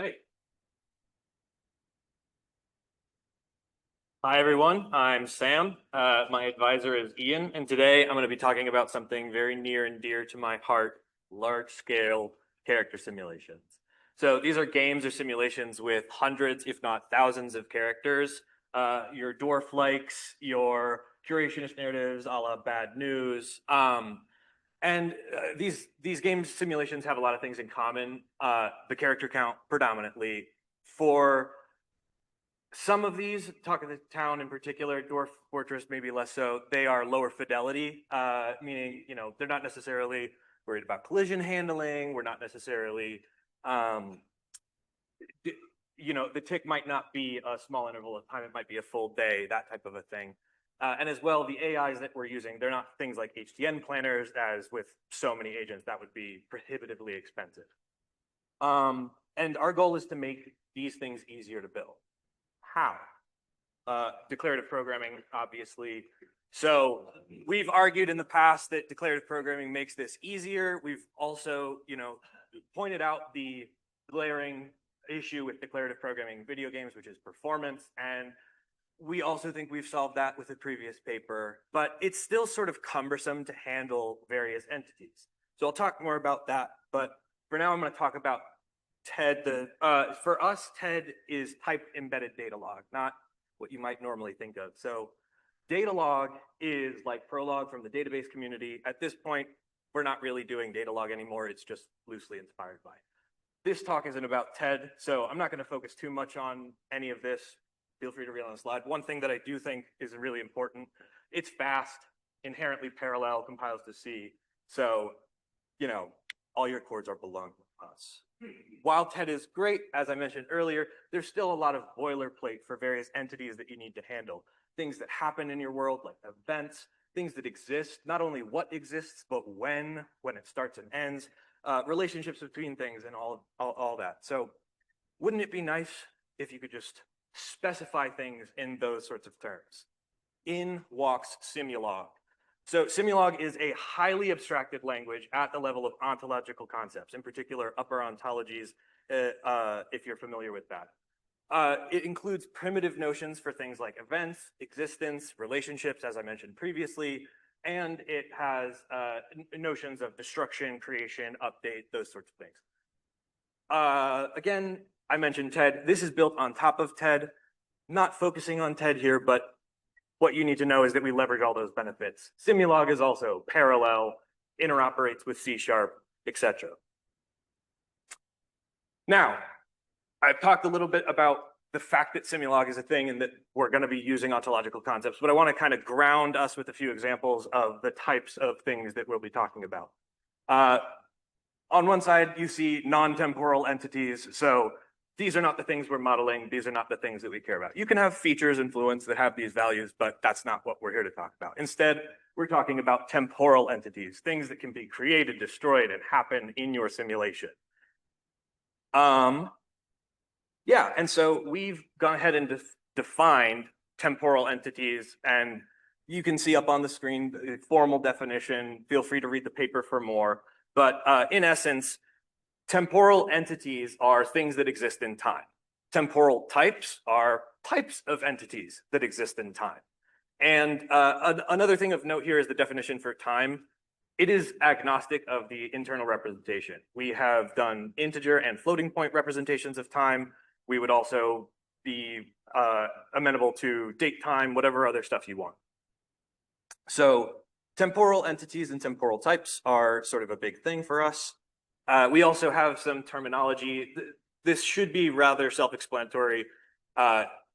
Hi. Hi, everyone. I'm Sam. My advisor is Ian, and today I'm going to be talking about something very near and dear to my heart, large-scale character simulations. So these are games or simulations with hundreds, if not thousands of characters. Your dwarf-likes, your curationist narratives, a la Bad News. These game simulations have a lot of things in common. The character count predominantly. For some of these, Talk of the Town in particular, Dwarf Fortress maybe less so, they are lower fidelity, meaning, they're not necessarily worried about collision handling. We're not necessarily, the tick might not be a small interval of time. It might be a full day, that type of a thing. And as well, the AIs that we're using, they're not things like HTN planners, as with so many agents, that would be prohibitively expensive. And our goal is to make these things easier to build. How? Declarative programming, obviously. So we've argued in the past that declarative programming makes this easier. We've also, pointed out the glaring issue with declarative programming in video games, which is performance. And we also think we've solved that with a previous paper, but it's still sort of cumbersome to handle various entities. So I'll talk more about that, but for now I'm going to talk about TED. For us, TED is typed embedded data log, not what you might normally think of. So data log is like Prolog from the database community. At this point, we're not really doing data log anymore. It's just loosely inspired by it. This talk isn't about TED, so I'm not going to focus too much on any of this. Feel free to read on the slide. One thing that I do think is really important, it's fast, inherently parallel, compiles to C. So, all your codes are belong to us. While TED is great, as I mentioned earlier, there's still a lot of boilerplate for various entities that you need to handle. Things that happen in your world, like events, things that exist, not only what exists, but when it starts and ends, relationships between things and all that. So wouldn't it be nice if you could just specify things in those sorts of terms? In walks Simulog. So Simulog is a highly abstracted language at the level of ontological concepts, in particular upper ontologies, if you're familiar with that. It includes primitive notions for things like events, existence, relationships, as I mentioned previously, and it has notions of destruction, creation, update, those sorts of things. Again, I mentioned TED. This is built on top of TED. Not focusing on TED here, but what you need to know is that we leverage all those benefits. Simulog is also parallel, interoperates with C#, etc. Now, I've talked a little bit about the fact that Simulog is a thing and that we're going to be using ontological concepts, but I want to kind of ground us with a few examples of the types of things that we'll be talking about. On one side, you see non-temporal entities. So these are not the things we're modeling. These are not the things that we care about. You can have features influence that have these values, but that's not what we're here to talk about. Instead, we're talking about temporal entities, things that can be created, destroyed, and happen in your simulation. Yeah, and so we've gone ahead and defined temporal entities, and you can see up on the screen the formal definition. Feel free to read the paper for more. But in essence, temporal entities are things that exist in time. Temporal types are types of entities that exist in time. And another thing of note here is the definition for time. It is agnostic of the internal representation. We have done integer and floating point representations of time. We would also be amenable to date time, whatever other stuff you want. So temporal entities and temporal types are sort of a big thing for us. We also have some terminology. This should be rather self-explanatory.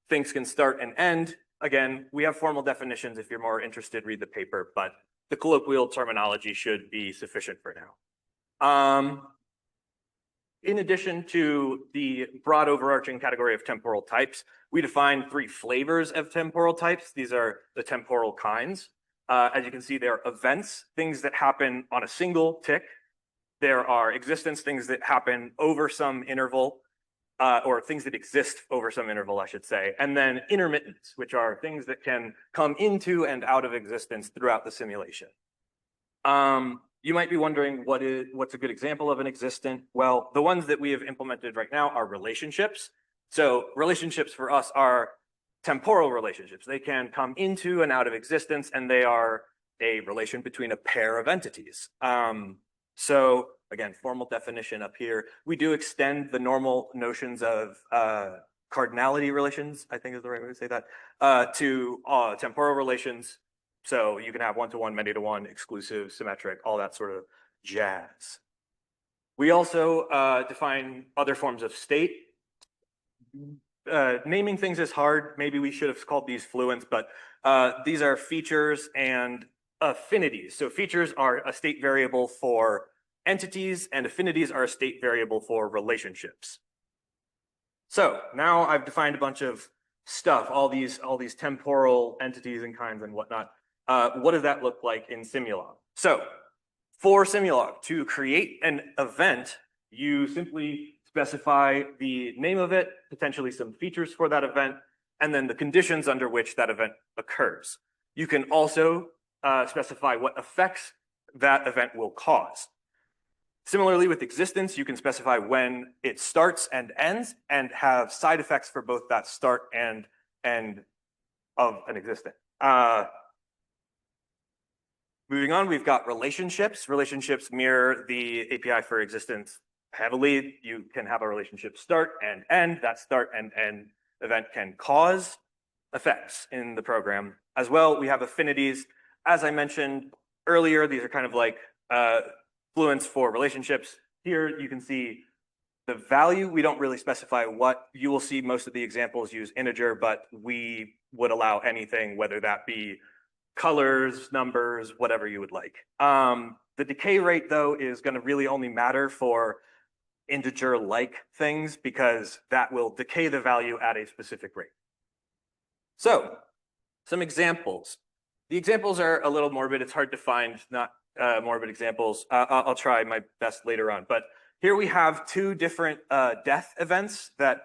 Things can start and end. Again, we have formal definitions. If you're more interested, read the paper, but the colloquial terminology should be sufficient for now. In addition to the broad overarching category of temporal types, we define 3 flavors of temporal types. These are the temporal kinds. As you can see, there are events, things that happen on a single tick. There are existence, things that happen over some interval, or things that exist over some interval, I should say. And then intermittents, which are things that can come into and out of existence throughout the simulation. You might be wondering what's a good example of an existent? Well, the ones that we have implemented right now are relationships. So relationships for us are temporal relationships. They can come into and out of existence, and they are a relation between a pair of entities. So again, formal definition up here. We do extend the normal notions of cardinality relations, I think is the right way to say that, to temporal relations. So you can have one-to-one, many-to-one, exclusive, symmetric, all that sort of jazz. We also define other forms of state. Naming things is hard. Maybe we should have called these fluents, but these are features and affinities. So features are a state variable for entities, and affinities are a state variable for relationships. So now I've defined a bunch of stuff, all these temporal entities and kinds and whatnot. What does that look like in Simulog? So for Simulog, to create an event, you simply specify the name of it, potentially some features for that event, and then the conditions under which that event occurs. You can also specify what effects that event will cause. Similarly, with existence, you can specify when it starts and ends and have side effects for both that start and end of an existent. Moving on, we've got relationships. Relationships mirror the API for existence heavily. You can have a relationship start and end. That start and end event can cause effects in the program. As well, we have affinities. As I mentioned earlier, these are kind of like fluents for relationships. Here you can see the value. We don't really specify what. You will see most of the examples use integer, but we would allow anything, whether that be colors, numbers, whatever you would like. The decay rate, though, is going to really only matter for integer-like things because that will decay the value at a specific rate. So, some examples. The examples are a little morbid. It's hard to find not morbid examples. I'll try my best later on. But here we have two different death events that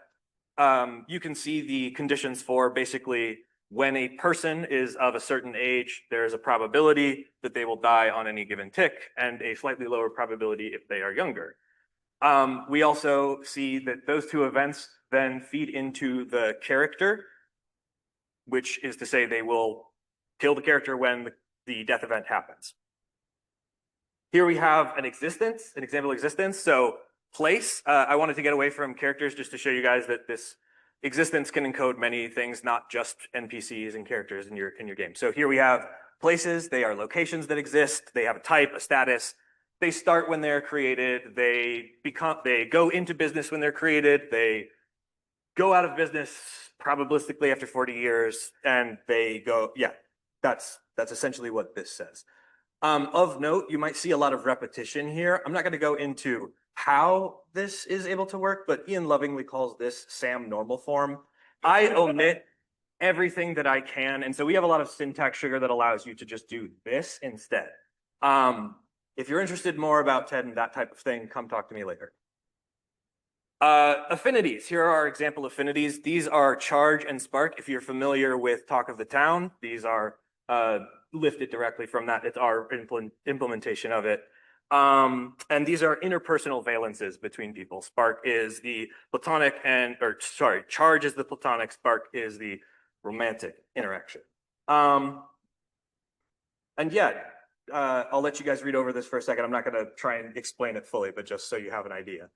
you can see the conditions for. Basically, when a person is of a certain age, there is a probability that they will die on any given tick and a slightly lower probability if they are younger. We also see that those two events then feed into the character, which is to say they will kill the character when the death event happens. Here we have an existence, an example existence. So place, I wanted to get away from characters just to show you guys that this existence can encode many things, not just NPCs and characters in your game. So here we have places. They are locations that exist. They have a type, a status. They start when they're created. They go into business when they're created. They go out of business probabilistically after 40 years, and they go, yeah, that's essentially what this says. Of note, you might see a lot of repetition here. I'm not going to go into how this is able to work, but Ian lovingly calls this SAM normal form. I omit everything that I can, and so we have a lot of syntax sugar that allows you to just do this instead. If you're interested more about TED and that type of thing, come talk to me later. Affinities. Here are our example affinities. These are charge and spark. If you're familiar with Talk of the Town, these are lifted directly from that. It's our implementation of it. And these are interpersonal valences between people. Spark is the platonic charge is the platonic, spark is the romantic interaction. And yeah, I'll let you guys read over this for a second. I'm not going to try and explain it fully, but just so you have an idea.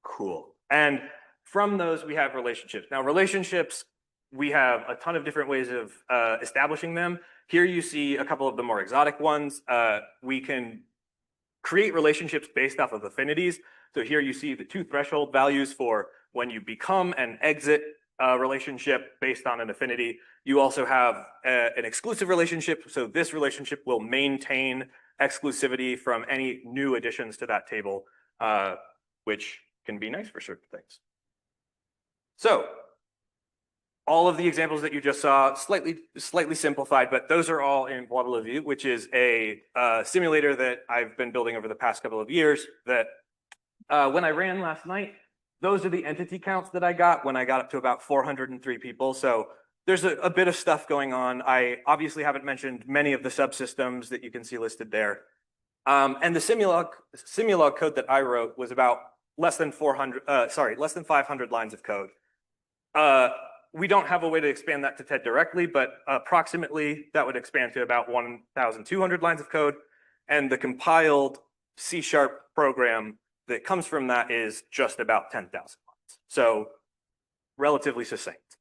Cool. And from those, we have relationships. Now, relationships, we have a ton of different ways of establishing them. Here you see a couple of the more exotic ones. We can create relationships based off of affinities. So here you see the two threshold values for when you become and exit a relationship based on an affinity. You also have an exclusive relationship. So this relationship will maintain exclusivity from any new additions to that table, which can be nice for certain things. So all of the examples that you just saw, slightly simplified, but those are all in Bois de la Vie, which is a simulator that I've been building over the past couple of years that when I ran last night, those are the entity counts that I got when I got up to about 403 people. So there's a bit of stuff going on. I obviously haven't mentioned many of the subsystems that you can see listed there. And the Simulog code that I wrote was about less than 500 lines of code. We don't have a way to expand that to TED directly, but approximately that would expand to about 1,200 lines of code. And the compiled C# program that comes from that is just about 10,000 lines. So relatively succinct.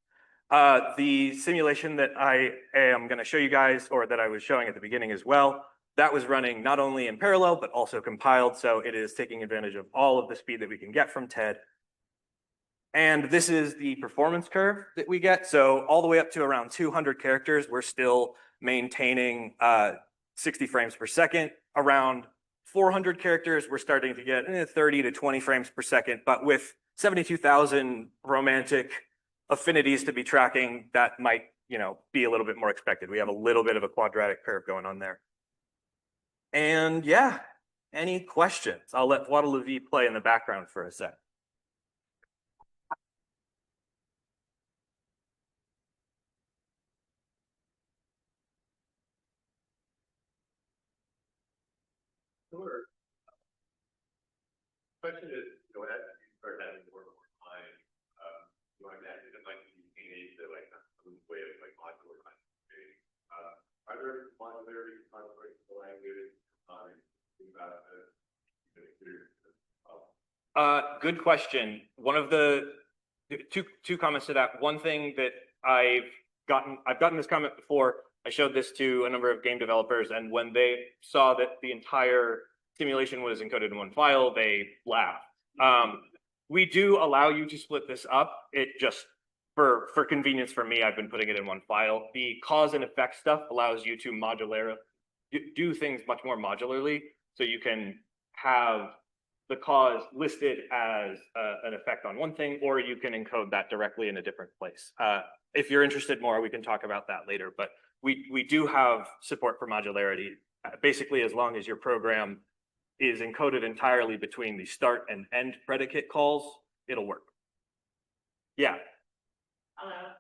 The simulation that I am going to show you guys, or that I was showing at the beginning as well, that was running not only in parallel, but also compiled. So it is taking advantage of all of the speed that we can get from TED. And this is the performance curve that we get. So all the way up to around 200 characters, we're still maintaining 60 frames per second. Around 400 characters, we're starting to get 30 to 20 frames per second. But with 72,000 romantic affinities to be tracking, that might, be a little bit more expected. We have a little bit of a quadratic curve going on there. And yeah, any questions? I'll let Waddle-Levy play in the background for a sec. Sure. Question is, as you start having more time, do I imagine it might be needed to some way of modular language? Are there modularity conflicts in the language? Think about Good question. One of the two comments to that. One thing that I've gotten this comment before. I showed this to a number of game developers, and when they saw that the entire simulation was encoded in one file, they laughed. We do allow you to split this up. It just, for convenience for me, I've been putting it in one file. The cause and effect stuff allows you to do things much more modularly, so you can have the cause listed as an effect on one thing, or you can encode that directly in a different place. If you're interested more, we can talk about that later, but we do have support for modularity. Basically, as long as your program is encoded entirely between the start and end predicate calls, it'll work. Yeah. Hello.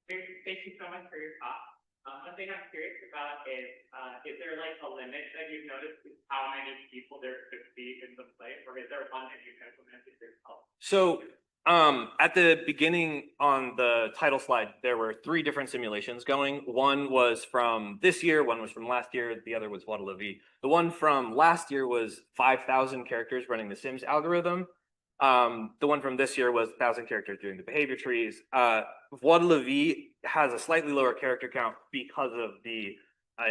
Thank you so much for your talk. One thing I'm curious about is there a limit that you've noticed with how many people there could be in the play, or is there one that you've implemented yourself? So at the beginning on the title slide, there were 3 different simulations going. One was from this year, one was from last year, the other was Waddle-Levy. The one from last year was 5,000 characters running the Sims algorithm. The one from this year was 1,000 characters doing the behavior trees. Waddle-Levy has a slightly lower character count because of the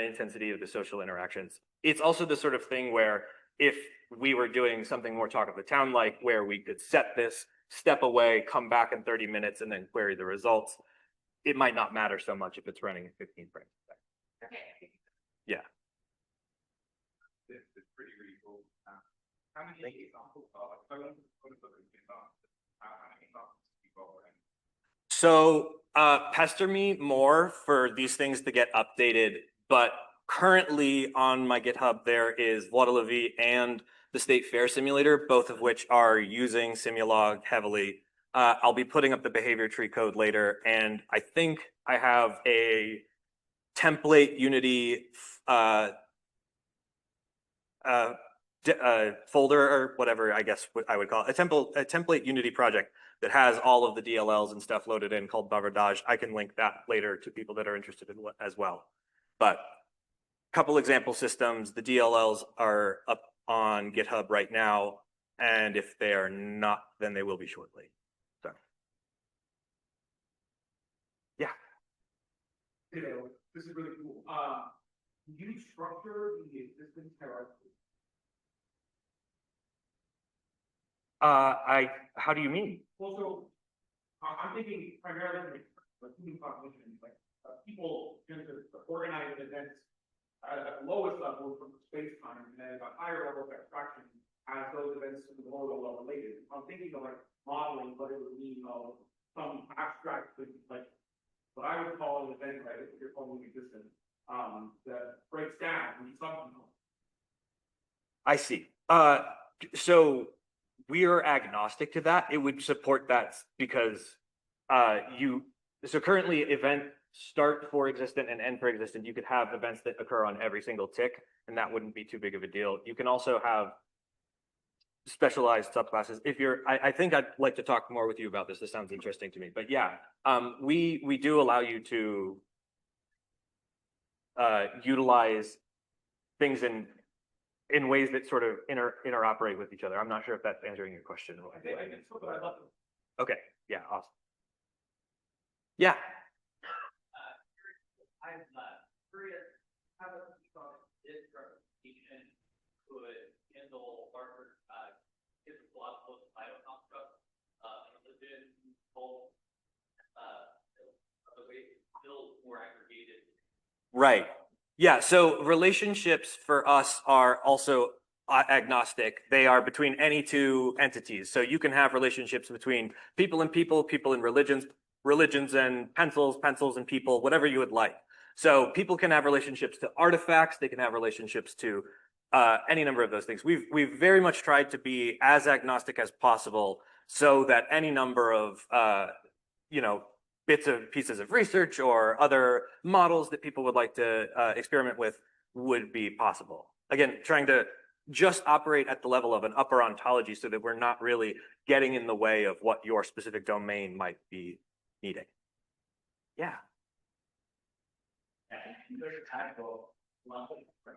intensity of the social interactions. It's also the sort of thing where if we were doing something more talk of the town, like where we could set this, step away, come back in 30 minutes, and then query the results, it might not matter so much if it's running at 15 frames per second. Okay. Yeah. it's pretty cool. How many examples are how many people? So pester me more for these things to get updated, but currently on my GitHub there is Waddle-Levy and the State Fair Simulator, both of which are using Simulog heavily. I'll be putting up the behavior tree code later, and I think I have a template Unity folder, or whatever I guess I would call it, a template Unity project that has all of the DLLs and stuff loaded in called Bavardage. I can link that later to people that are interested in as well. But a couple example systems, the DLLs are up on GitHub right now, and if they are not, then they will be shortly. So, yeah. This is really cool. Do you structure the existing hierarchy? How do you mean? Well, so I'm thinking primarily like human cognition, like people tend to organize events at the lowest level from space time, and then at a higher level of abstraction as those events to the lower level are related. I'm thinking of like modeling what it would mean of some abstract, like what I would call an event, right? If you're calling existence, that breaks down into something. I see. So we are agnostic to that. It would support that because so currently start for existent and end for existent. You could have events that occur on every single tick, and that wouldn't be too big of a deal. You can also have specialized subclasses. If you're, I think I'd like to talk more with you about this. This sounds interesting to me, but yeah, we do allow you to utilize things in ways that sort of interoperate with each other. I'm not sure if that's answering your question. I think so, but I love it. Okay, yeah, awesome. Yeah. I'm curious how this representation could handle larger physiological bioconstructs, religion, cult, other ways, still more aggregated. Right. Yeah. So relationships for us are also agnostic. They are between any two entities. So you can have relationships between people and people, people and religions and pencils and people, whatever you would like. So people can have relationships to artifacts. They can have relationships to any number of those things. We've very much tried to be as agnostic as possible so that any number of bits of pieces of research or other models that people would like to experiment with would be possible. Again, trying to just operate at the level of an upper ontology so that we're not really getting in the way of what your specific domain might be needing. Yeah. There's a type of level of